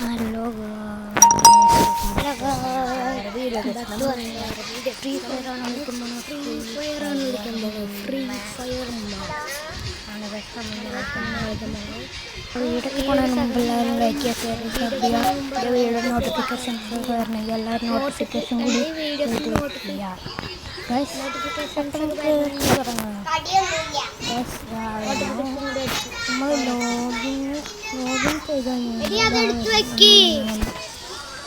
Hello free ഫയറാണ് വിളിക്കുമ്പോൾ free fire വീടൊക്കെ പോകണതിന് മുമ്പ് എല്ലാവരും ലൈക്ക് ചെയ്യുക വീഡിയോ നോട്ടിഫിക്കേഷൻസ് വരണമെങ്കിൽ എല്ലാവരും നോട്ടിഫിക്കേഷൻ കൂടി ചെയ്യുക നമുക്ക് തുടങ്ങാം. നമ്മൾ ലോഗിൻ ചെയ്ത്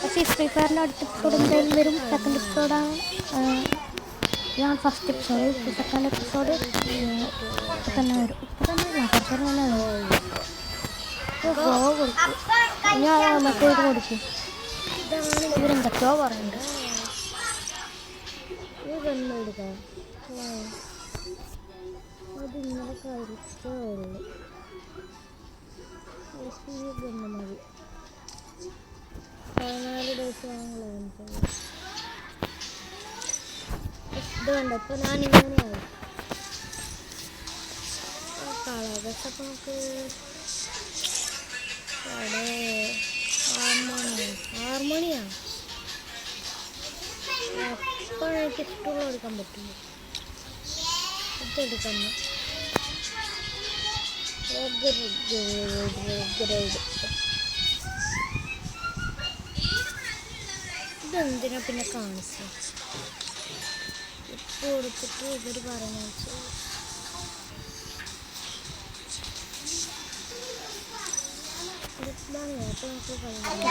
പക്ഷേ ഫ്രീ ഫയറിൻ്റെ അടുത്ത എപ്പിസോഡ് എന്തായാലും വരും. സെക്കൻഡ് എപ്പിസോഡാണ്. ഇതാണ് ഫസ്റ്റ് എപ്പിസോഡ്. സെക്കൻഡ് എപ്പിസോഡ് ഇപ്പം തന്നെ വരും. ഇപ്പം തന്നെ കുറച്ച് തന്നെ കൊടുക്കും. ഞാൻ മെസ്സേജ് കൊടുക്കും. ഇവരെന്തൊക്കെയോ പറയുന്നുണ്ട്. ഇതെന്നെടുക്കാം അത് ഇന്നലെ കഴിച്ചേ ഉള്ളൂ. മതി 14 ദിവസമാണല്ലോ ഇതുകൊണ്ട് ഇപ്പോൾ ഞാനിങ്ങനെയായി കളറൊക്കെ നമുക്ക് 6 മണിയാണ്. അപ്പോൾ എനിക്ക് ഇഷ്ടമുള്ള എടുക്കാൻ പറ്റില്ല. ഇതെടുക്കാൻ ഇതെന്തിനാ പിന്നെ കാണിച്ചു ഇപ്പോൾ കൊടുത്തിട്ട് ഇവർ പറഞ്ഞു.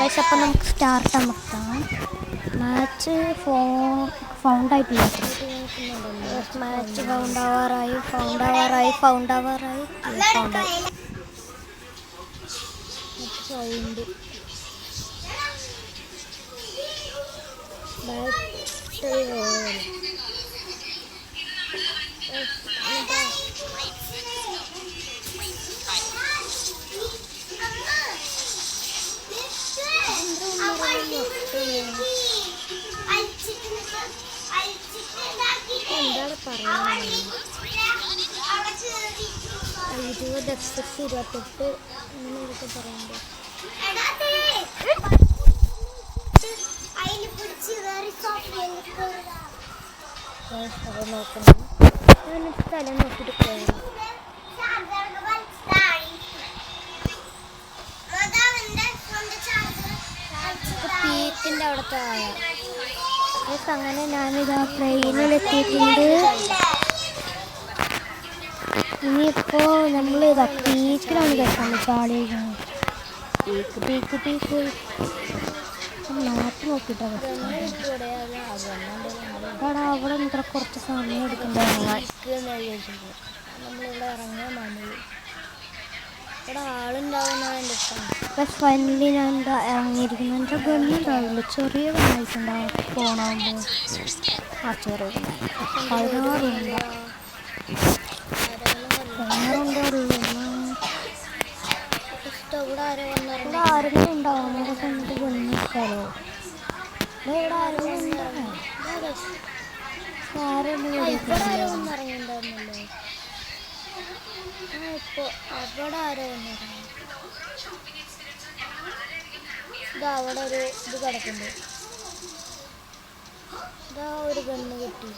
അപ്പം നമുക്ക് സ്റ്റാർട്ട് അമർത്താം. മാച്ച് ഫൗണ്ട് ആയിട്ടില്ല. മാച്ച് ഫൗണ്ട് ആവാറായി. സൗണ്ട് എന്താണ് പറയുന്നത്? 20 എക്സസ് 28 അങ്ങനെ ഇതൊക്കെ പറയുന്നുണ്ട്. നോക്കണം. ഞാൻ സ്ഥലം നോക്കിയിട്ട് പോയാൽ പീക്കിൻ്റെ അവിടുത്തെ അങ്ങനെ ഞാനിതാ ട്രെയിനിലെത്തിയിട്ടുണ്ട്. ഇനിയിപ്പോൾ നമ്മളിതാ പീക്കിലാണ് കേൾക്കുന്നത്. ചാടിയിരിക്കുന്നത് പീക്ക് മാറ്റി നോക്കിയിട്ടാണ്. അവിടെ ഇത്ര കുറച്ച് സമയം എടുക്കുന്നുണ്ടായിരുന്നു. നമ്മളിവിടെ ഇറങ്ങാൻ മതി. ഇവിടെ ആളുണ്ടാവുന്നതാണ് എൻ്റെ ഇഷ്ടം. പ്ലസ് ഫൈനലി ഞാൻ എന്താ ഇറങ്ങിയിരിക്കുന്നത്. എൻ്റെ ഗണ്ണുണ്ടാവില്ല, ചെറിയ ഗണ്ണായിട്ടുണ്ടാവും ഫോണാകുമ്പോൾ. ചെറിയ 16 ഇവിടെ ആരെങ്കിലും ഉണ്ടാവും. നമ്മുടെ സ്വന്തം ഗണ്ണിട്ടാലോ ഇവിടെ ആരെങ്കിലും ഉണ്ടാവും. ഒന്നും ഇറങ്ങിയിട്ടുണ്ടായിരുന്നല്ലോ. ഇപ്പോൾ അവിടെ ആരോ വന്നിറങ്ങി. ഇതാ അവിടെ ഒരു ഇത് കിടക്കുന്നുണ്ട്. ഇതാ ഒരു ഗണ്ണ് കിട്ടി.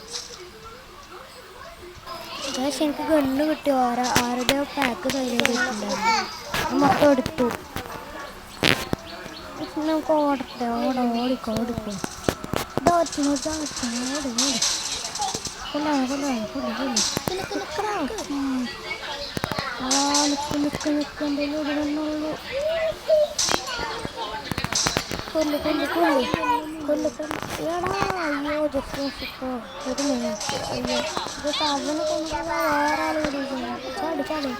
പക്ഷെ എനിക്ക് ഗണ്ണ് കിട്ടി. ആരുടെ പാക്ക് കയ്യിലുണ്ടായിരുന്നു. മൊത്തം എടുത്തു. നമുക്ക് ഓടട്ടെ. ഓടിക്കോ അയ്യോ ജസ്റ്റ് ഒരു മിനിറ്റ്. അയ്യോ ഇത് സാധനം കൊണ്ടുപോകാൻ വേറെ ആൾ ചാടി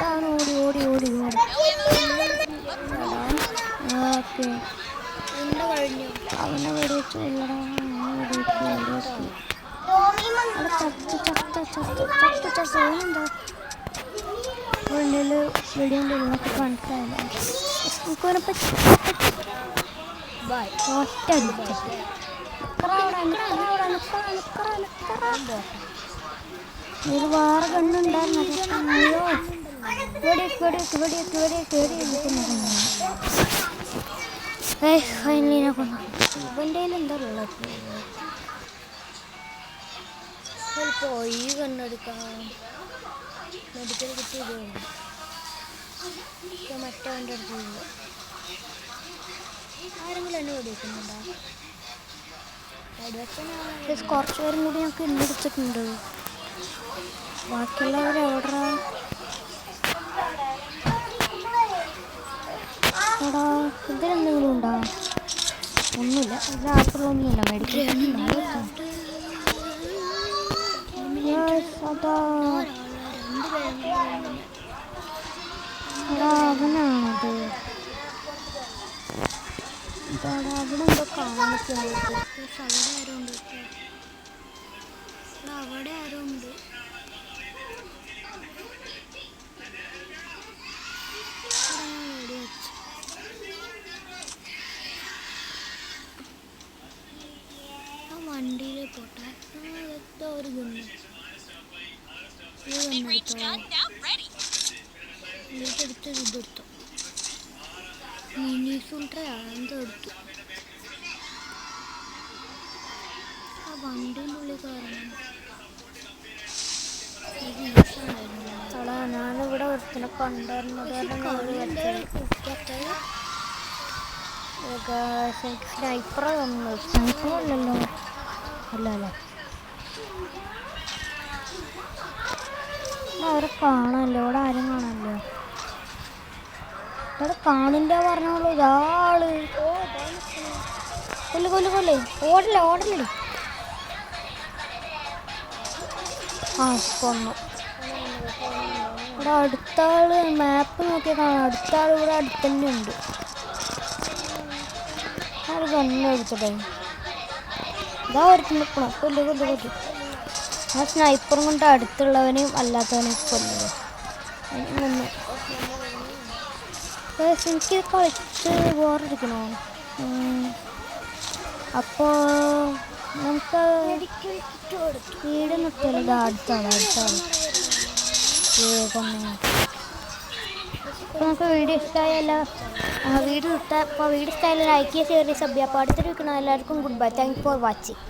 അവനെ ഓടി ഓക്കെ അവനെ വെടിവെച്ചു. എന്താ ഉള്ളിൽ വെടിയുണ്ട് എന്നൊക്കെ മനസ്സിലായില്ല. ഒറ്റ ഇത് വേറെ കണ്ണുണ്ടായിരുന്നു. അയ്യോ ഫൈനലിനെ കൊന്നു. ഇവൻ്റെ എന്താ ഉള്ളത്? ചിലപ്പോൾ ഈ കണ്ണെടുക്കാം. മെഡിക്കൽ കിട്ടിയത് മറ്റവൻ്റെ അടുത്ത് ആരെങ്കിലും എന്നെ ഓടിക്കുന്നുണ്ടോ? കുറച്ച് പേരും കൂടി ഞങ്ങൾക്ക് എന്നെടുത്തിട്ടുണ്ട്. ബാക്കിയുള്ളവരെവിടാ? എടാ ഇതിലെന്തെങ്കിലും ഉണ്ടോ? ഒന്നുമില്ല. ഇത് ആപ്പിളൊന്നുമില്ല. മെഡിക്കൽ അതാ അവനാണത്. അവിടെ എന്തോ കാണിക്കുന്നത്. അവിടെ ആരോ ഉണ്ട്. ആ വണ്ടിയിൽ പോട്ടെ. എന്തോ ഒരു ഗുണം ഇതെടുത്തു. മിനി ഫുൾട്രയാ എന്തോ എടുത്തു. ആ വണ്ടിൻ്റെ ഉള്ളിൽ കയറണം. ഞാനിവിടെ ഒരുത്തിനെ കണ്ടായിരുന്നത് സ്നൈപ്പറ തന്നു. സ്നൈപ്പറല്ലല്ലോ. അല്ല അവരെ കാണാമല്ലോ. ഇവിടെ ആരും കാണാമല്ലോ. ഇവിടെ കാണില്ല പറഞ്ഞോളൂ. ഇതാള് കൊല്ലേ ഓടല്ലേ. ആ കൊന്നു. ഇവിടെ അടുത്ത ആള് മാപ്പ് നോക്കിയാൽ കാണാം. അടുത്ത ആൾ ഇവിടെ അടുത്തന്നെ ഉണ്ട്. ആര് കണ്ണ് എടുത്തിട്ടേ ഇതാ ഒരുത്തി നിൽക്കണം. കൊല്ലു. ആ സ്നൈപ്പറും കൊണ്ട് അടുത്തുള്ളവനെയും അല്ലാത്തവനെയും കൊല്ലുക. എനിക്ക് കളിച്ച് ബോറടിക്കണോ? അപ്പോൾ നമുക്ക് വീട് നിർത്തിയാലോ? ഇത് അടുത്താണ്. അപ്പോൾ നമുക്ക് വീഡിയോ ഇഷ്ടമായല്ല വീഡിയോ ഇഷ്ടമായാലും ലൈക്ക് ചെയ്യുക, ഷെയർ ചെയ്യുക, സബ് ചെയ്യുക. അപ്പോൾ അടുത്തൊരു എല്ലാവർക്കും good bye. Thank you for watching.